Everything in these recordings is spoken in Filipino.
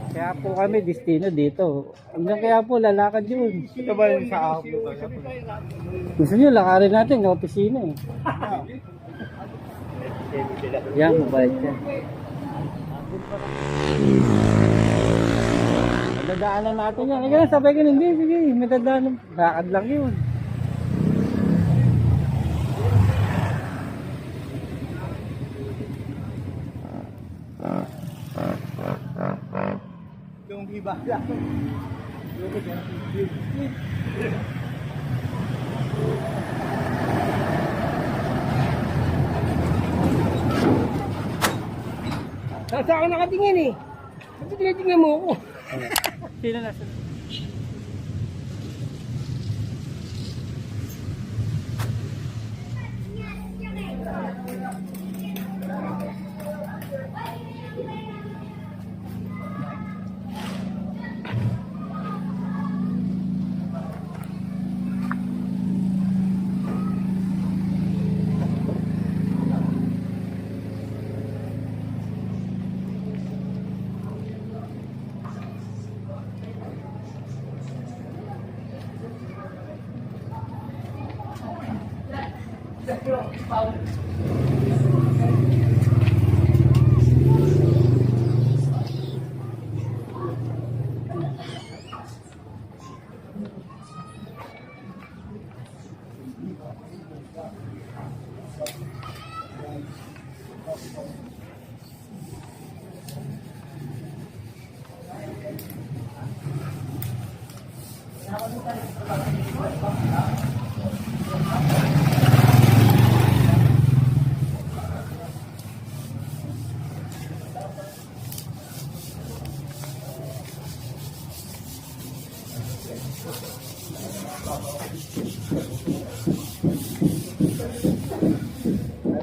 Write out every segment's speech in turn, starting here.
Kaya po kami destino dito. Hanggang kaya po lalakad yun. Ito ba yung sa ahok nito? Gusto nyo lakarin natin ng opisina eh. Yan, mabait yan. Madadaanan natin yan. Ika na, sabay ka hindi. Sige, madadaanan. Lakad lang yun. Yung iba lang. Nasa ako nakatingin eh. Ba't tinitingnan mo ako? Sino nasa?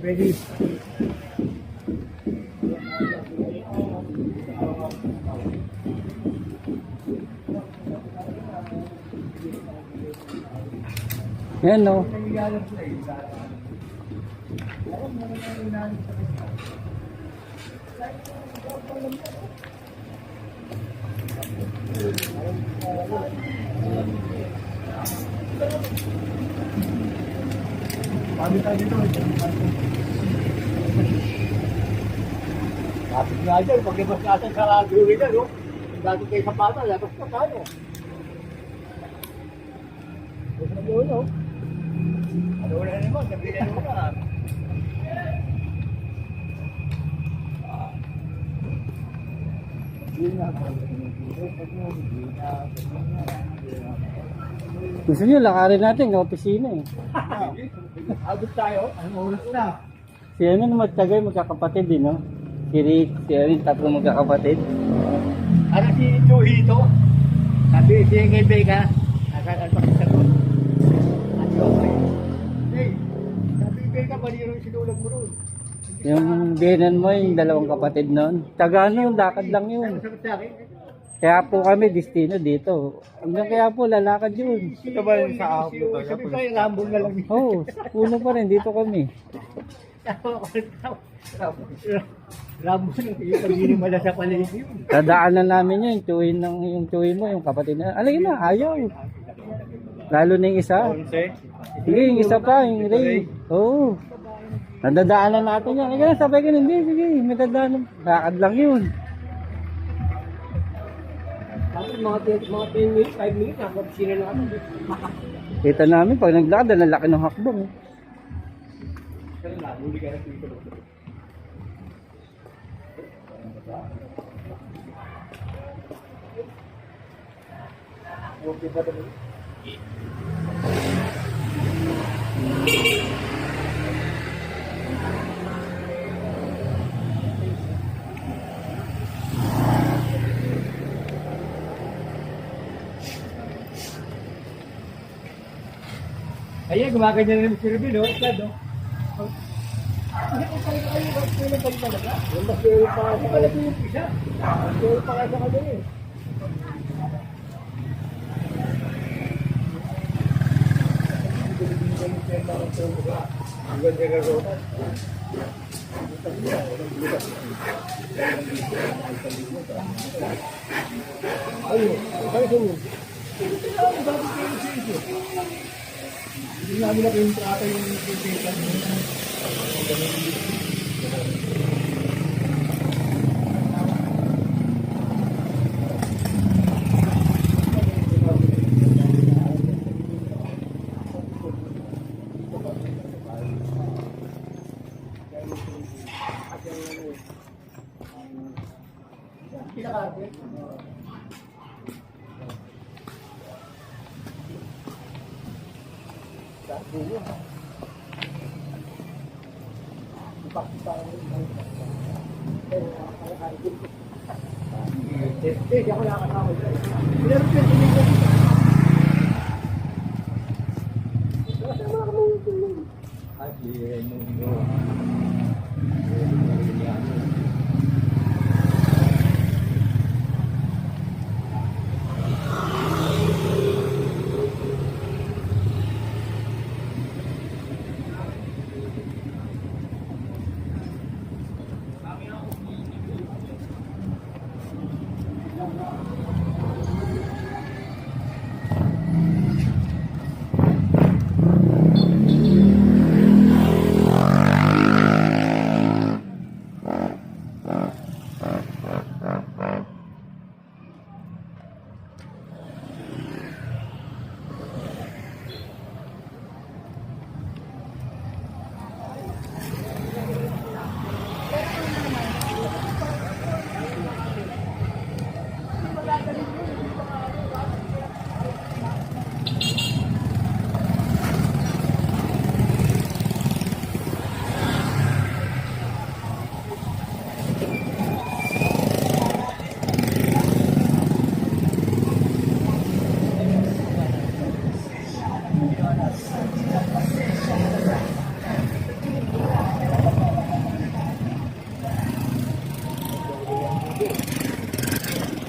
Ready? Yan no. Pagod tayo dito. Kapit nga dyan, pag-ibas natin sa radio rin no? Dati kayo sa pata, labas na tayo. Gusto mo no? Ano wala naman, sabihin mo na. Gusto nyo lakarin natin ng opisina eh. Abot tayo, anong oras na? Si ano naman tagay magkakapatid din no? Si Rick, si Erin, tatlong magkakapatid. Ano si Chuhito? Sabi siya kay Beka, nakakal pa sa ko. Ano ba? Hey, sabi Beka, baliro yung sinulag mo ron. Yung dinan mo yung dalawang kapatid nun. Taga ano yung lakad lang Ano yun. sagot sa akin? Kaya po kami destino dito. Hanggang kaya po lalakad yun. Ito ba yung sa ahok nito? Sabi ko, rambol na lang. Oo, puno pa rin. Dito kami. Rambol na yung pag-inimala sa paligid yun. Dadaanan namin yun. Yung tuwin mo, yung kapatid na. Alay na, ayaw. Lalo na yung isa. Sige, yung isa pa, yung Ray. Oo. Nadadaanan natin yan. Ika na, sabay ka hindi. Sige, madadaanan. Lakad lang yun. Tapos mga 10 minutes, 5 minutes, nakapisina na kami. Kita namin, pag naglakad, ang laki ng hakbang. Eh. Okay ba ito? Ayan, gumaganyan na rin si Ruben, no? Sad, no? Hindi ko talaga kayo, bakit kayo nagpag talaga? Yung mas kayo pa sa kalaki yung isa. Mas kayo pa ka sa kalaki.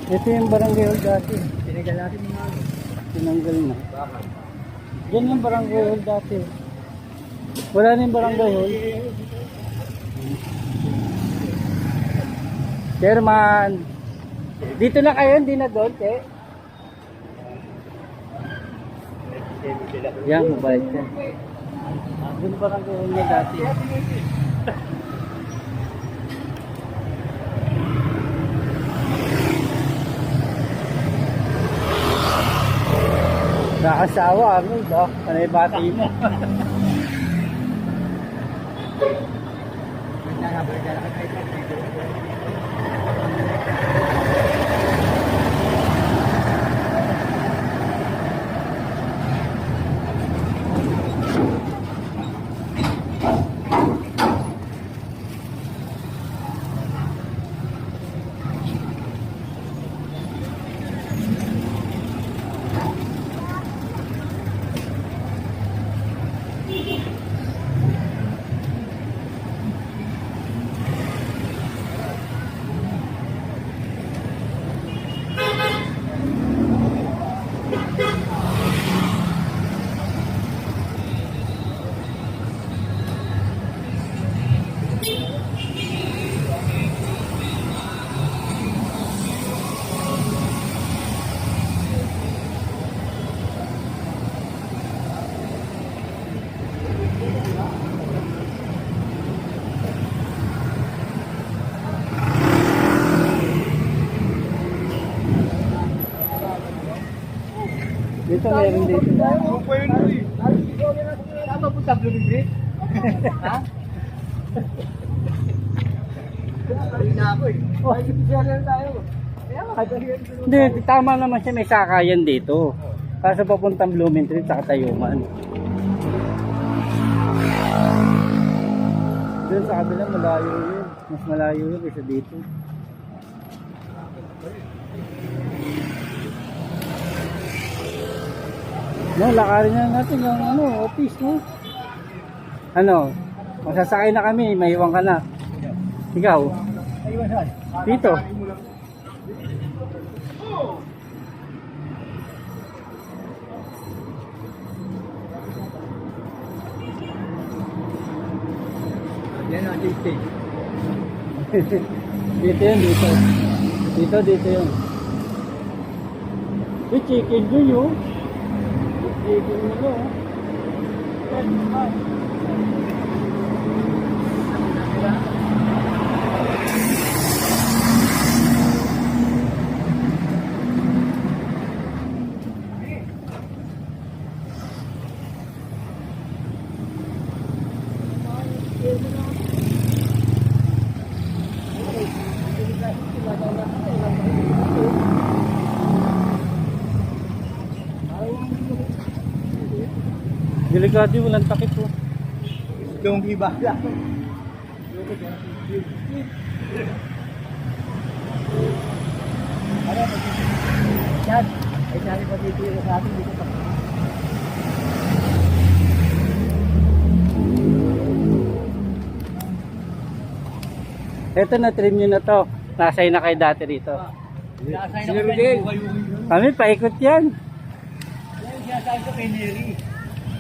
Ito yung barangay hall dati. Tinagal natin mga Tinanggal na. bakal. Diyan yung barangay hall dati. Wala na yung barangay hall. Chairman. Dito na kayo, hindi na doon, te. Yan, mabait yan. Doon barangay hall niya dati. Nakasawa, Arnold, oh. Ano yung bati mo? Dito meron dito. Tama po tablo ni Grit. Ha? Ay na ako eh. Ay, special tayo. Hindi, tama naman siya, may sakayan dito. Kaso papuntang Blumentritt sa Tayuman. Doon sa kabila malayo yun. Mas malayo yun kaysa dito. No, lakarin na natin yung office, no? Ano? Masasakay na kami, maiwan ka na. Ikaw? Ayun saan? Dito. Yan ang stage. Dito yun, dito. Dito yun. Yung chicken yun yun. Chicken mo yun. Delikado yung walang takip po. Yung iba lang. Yan. Ay, sabi pa dito yung sa atin. Dito pa. Ito na trim nyo na to. Nasay na kayo dati rito. Sila Rodel. Kami paikot yan. Yan siya sabi ko kay Neri.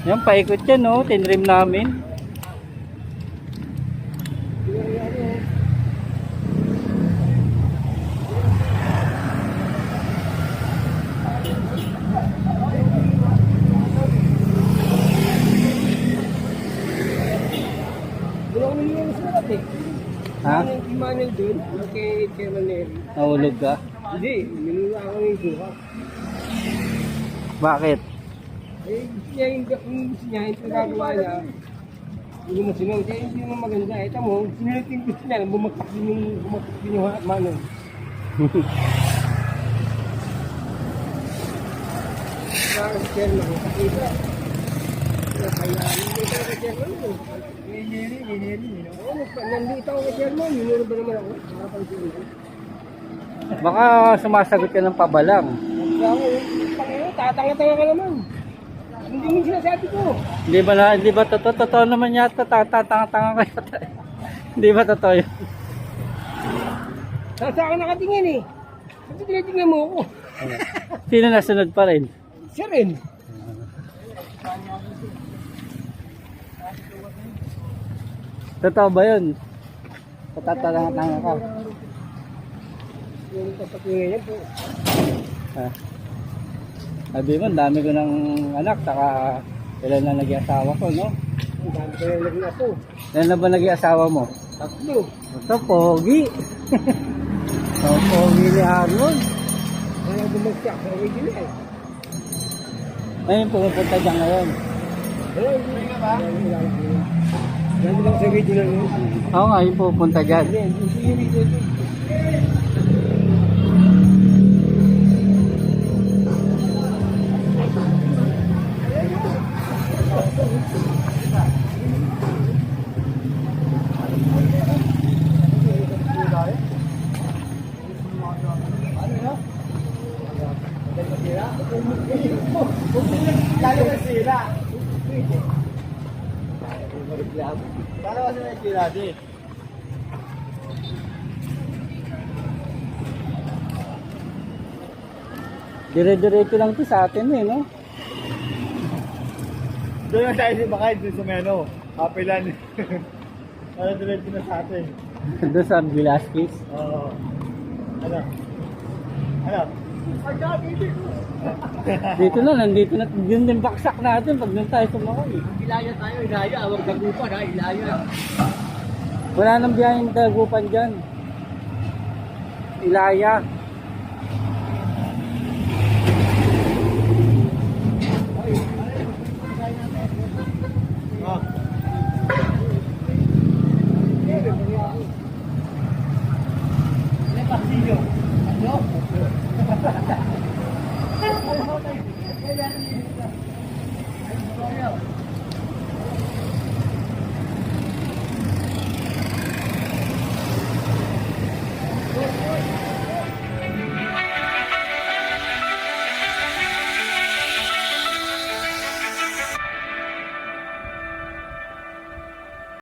Yan paikot yan no. Tinrim namin. Wala ko niliyan sa lahat eh. Ha? Yung Manuel doon, yung kay Chairman Neri. Nahulog ka? Hindi, minula ako ng suka. Bakit? Eh, gusto niya yung pinagagawa niya. Hindi mo sinunod, eh, hindi naman maganda. Eh, tamo, sinunod yung gusto niya, bumagtak din yung Manuel. Kaya si Chairman, nakakita. Kaya, hindi ka kay Chairman doon. Kay Neri. Oo, nandito ako kay Chairman, yun ba naman ako? Nakapag-sinunod. Baka sumasagot ka ng pabalang. Tatanga-tanga ka naman. Hindi mo sinasabi ko. Hindi ba totoo naman yata tatanga-tanga kayo. Hindi ba totoo yun? Saan ako nakatingin eh. Ba't tinitingnan mo ako? Sino nasunod pa rin? Siya rin. Totoo ba yun? Tatatanga-tanga ka. Yung kapatingin niya po. Ha? Sabi mo, ang dami ko ng anak, saka ilan na nag-iasawa ko, no? Ang dami ko yung lagna po. Ilan na ba nag-iasawa mo? Tatlo. Ito, pogi. Ito, pogi ni Arnold. Wala bumagsak sa original. Ayun, pumupunta dyan ngayon. Wala, hindi ka ba? Dami lang sa original mo. Oo nga, yung pupunta dyan. Hindi, hindi yung original. Lalo na sila. Para kasi na sila din. Dire-diretso lang ito sa atin eh, no? Doon na tayo si Bakay, doon sa Meno. Kapilan. Para diretso na sa atin. Doon sa Velasquez. Oo. Ano? Ano? Dito na, nandito na. Yun din baksak natin pag doon tayo sumakay. Ilaya tayo, ilaya. Awag dagupan ha, ilaya. Wala nang biyaheng dagupan dyan. Ilaya. Ah. May pasilyo. Ano?